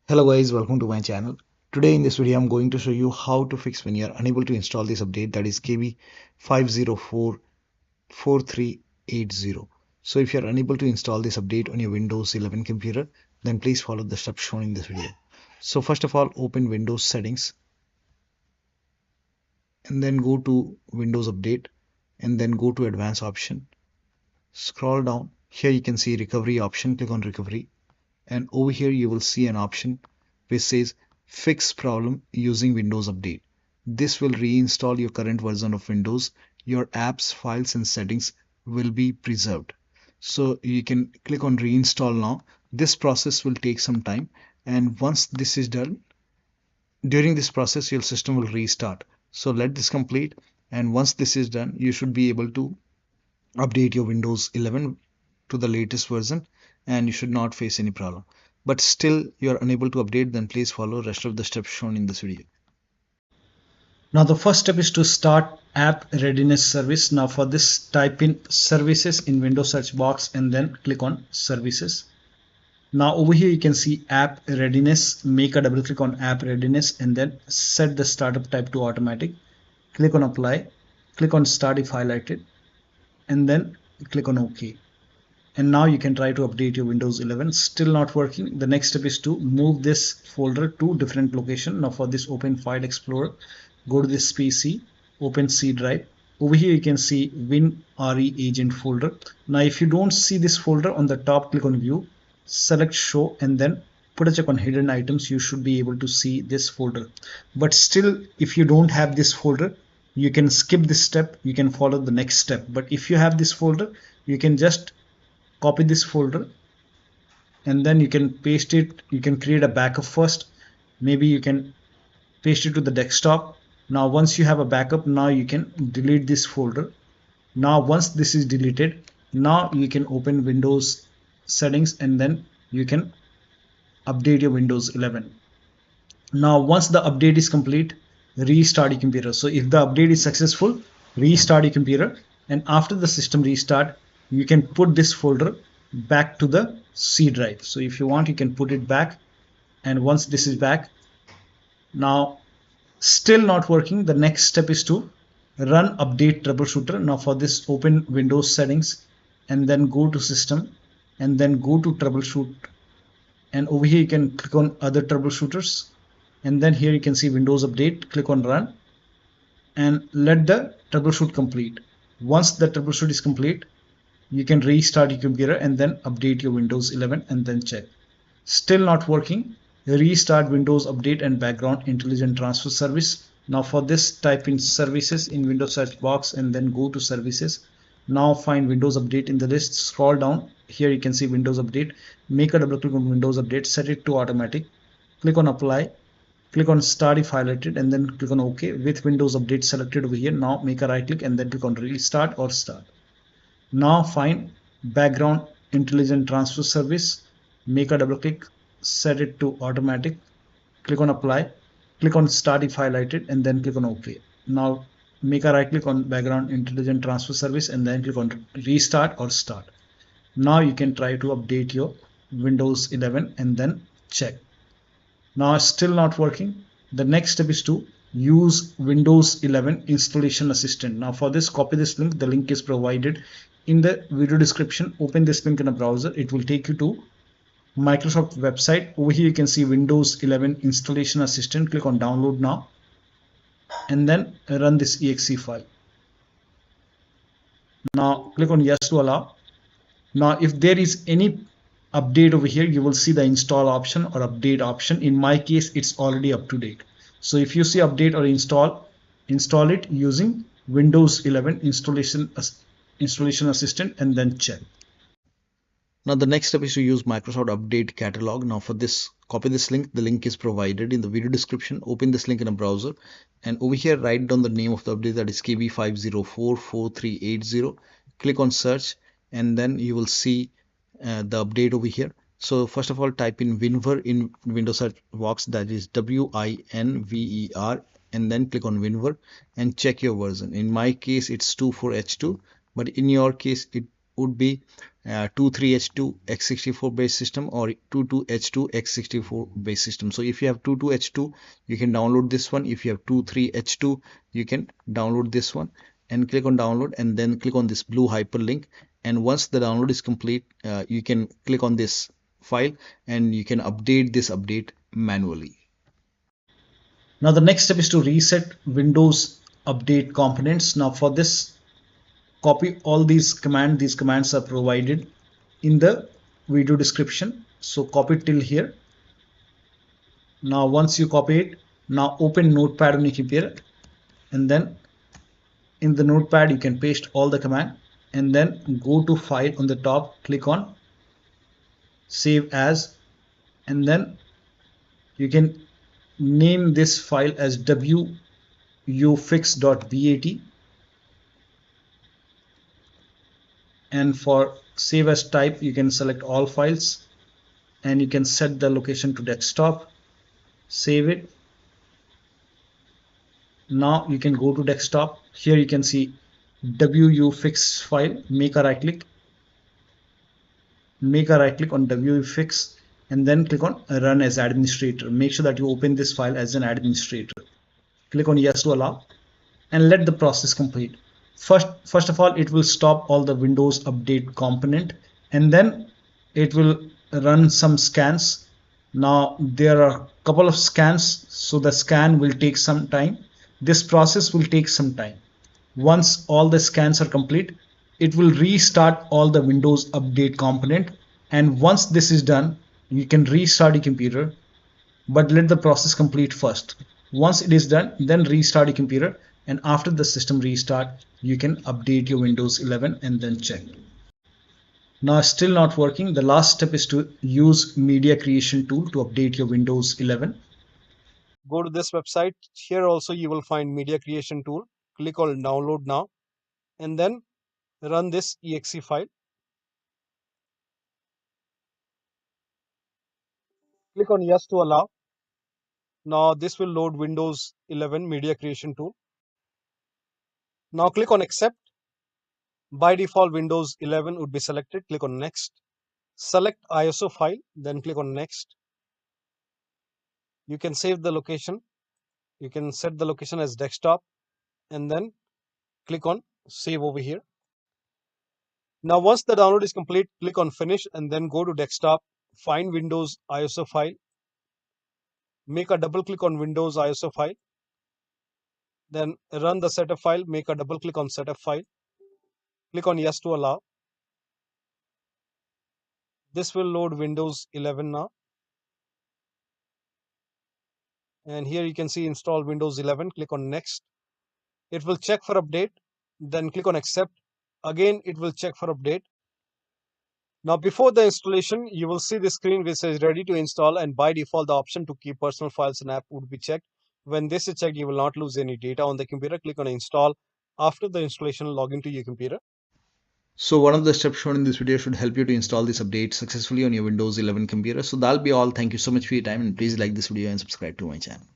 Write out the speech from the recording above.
Hello guys, welcome to my channel. Today in this video I'm going to show you how to fix when you are unable to install this update, that is KB5044380. So if you are unable to install this update on your Windows 11 computer, then please follow the steps shown in this video. So first of all, open Windows settings and then go to Windows Update and then go to Advanced option. Scroll down. Here you can see recovery option. Click on recovery. And over here you will see an option which says fix problem using Windows Update. This will reinstall your current version of Windows. Your apps, files and settings will be preserved. So you can click on reinstall now. This process will take some time, and once this is done, during this process your system will restart. So let this complete, and once this is done you should be able to update your Windows 11 to the latest version and you should not face any problem. But still you are unable to update, then please follow rest of the steps shown in this video. Now the first step is to start App Readiness service. Now for this, type in services in Windows search box and then click on services. Now over here you can see App Readiness. Make a double click on App Readiness and then set the startup type to automatic. Click on apply, click on start if highlighted, and then click on OK. And now you can try to update your Windows 11. Still not working. The next step is to move this folder to different location. Now for this, open File Explorer, go to this PC, open C drive. Over here you can see WinREAgent folder. Now if you don't see this folder, on the top click on View, select Show and then put a check on Hidden Items. You should be able to see this folder. But still, if you don't have this folder, you can skip this step. You can follow the next step. But if you have this folder, you can just copy this folder and then you can paste it. You can create a backup first. Maybe you can paste it to the desktop. Now once you have a backup, now you can delete this folder. Now once this is deleted, now you can open Windows settings and then you can update your Windows 11. Now once the update is complete, restart your computer. So if the update is successful, restart your computer, and after the system restart, you can put this folder back to the C drive. So if you want, you can put it back, and once this is back, now still not working, the next step is to run update troubleshooter. Now for this, open Windows settings and then go to system and then go to troubleshoot, and over here you can click on other troubleshooters, and then here you can see Windows Update. Click on run and let the troubleshoot complete. Once the troubleshoot is complete, you can restart your computer and then update your Windows 11 and then check. Still not working, restart Windows Update and Background Intelligent Transfer Service. Now for this, type in services in Windows search box and then go to services. Now find Windows Update in the list, scroll down. Here you can see Windows Update. Make a double click on Windows Update, set it to automatic. Click on apply, click on start if highlighted and then click on OK. With Windows Update selected over here, now make a right click and then click on restart or start. Now find Background Intelligent Transfer Service, make a double click, set it to automatic, click on apply, click on start if highlighted and then click on OK. Now make a right click on Background Intelligent Transfer Service and then click on restart or start. Now you can try to update your Windows 11 and then check. Now still not working. The next step is to use Windows 11 Installation Assistant. Now for this, copy this link. The link is provided in the video description. Open this link in a browser. It will take you to Microsoft website. Over here you can see Windows 11 Installation Assistant. Click on download now and then run this exe file. Now click on yes to allow. Now if there is any update over here, you will see the install option or update option. In my case, it's already up to date. So if you see update or install it using Windows 11 Installation Assistant and then check. Now the next step is to use Microsoft Update Catalog. Now for this, copy this link. The link is provided in the video description. Open this link in a browser and over here write down the name of the update, that is KB5044380. Click on search and then you will see the update over here. So first of all, type in WinVer in Windows search box, that is WINVER, and then click on WinVer and check your version. In my case it's 24H2, but in your case it would be 23H2 x64 base system or 22H2 x64 base system. So if you have 22H2, you can download this one. If you have 23H2, you can download this one and click on download and then click on this blue hyperlink. And once the download is complete, you can click on this file and you can update this update manually. Now the next step is to reset Windows update components. Now for this, copy all these commands. These commands are provided in the video description. So copy it till here. Now once you copy it, now open Notepad on your computer, and then in the Notepad you can paste all the command, and then go to file on the top, click on save as, and then you can name this file as wufix.bat, and for save as type you can select all files and you can set the location to desktop, save it. Now you can go to desktop. Here you can see Wfix file. Make a right click on Wfix and then click on run as administrator. Make sure that you open this file as an administrator. Click on yes to allow and let the process complete. First of all, it will stop all the Windows update component and then it will run some scans. Now there are a couple of scans, so the scan will take some time. This process will take some time. Once all the scans are complete, it will restart all the Windows update component, and once this is done, you can restart your computer, but let the process complete first. Once it is done, then restart your computer, and after the system restart, you can update your Windows 11 and then check. Now still not working. The last step is to use media creation tool to update your Windows 11. Go to this website. Here also you will find media creation tool. Click on download now and then run this exe file. Click on yes to allow. Now this will load Windows 11 media creation tool. Now click on accept. By default Windows 11 would be selected. Click on next. Select ISO file, then click on next. You can save the location. You can set the location as desktop and then click on save over here. Now once the download is complete, click on finish and then go to desktop, find Windows ISO file, make a double click on Windows ISO file, then run the setup file, make a double click on setup file, click on yes to allow. This will load Windows 11 now. And here you can see install Windows 11, click on next. It will check for update, then click on accept. Again, it will check for update. Now before the installation, you will see the screen which says ready to install, and by default the option to keep personal files and app would be checked. When this is checked, you will not lose any data on the computer. Click on install. After the installation, log into your computer. So one of the steps shown in this video should help you to install this update successfully on your Windows 11 computer. So that'll be all. Thank you so much for your time, and please like this video and subscribe to my channel.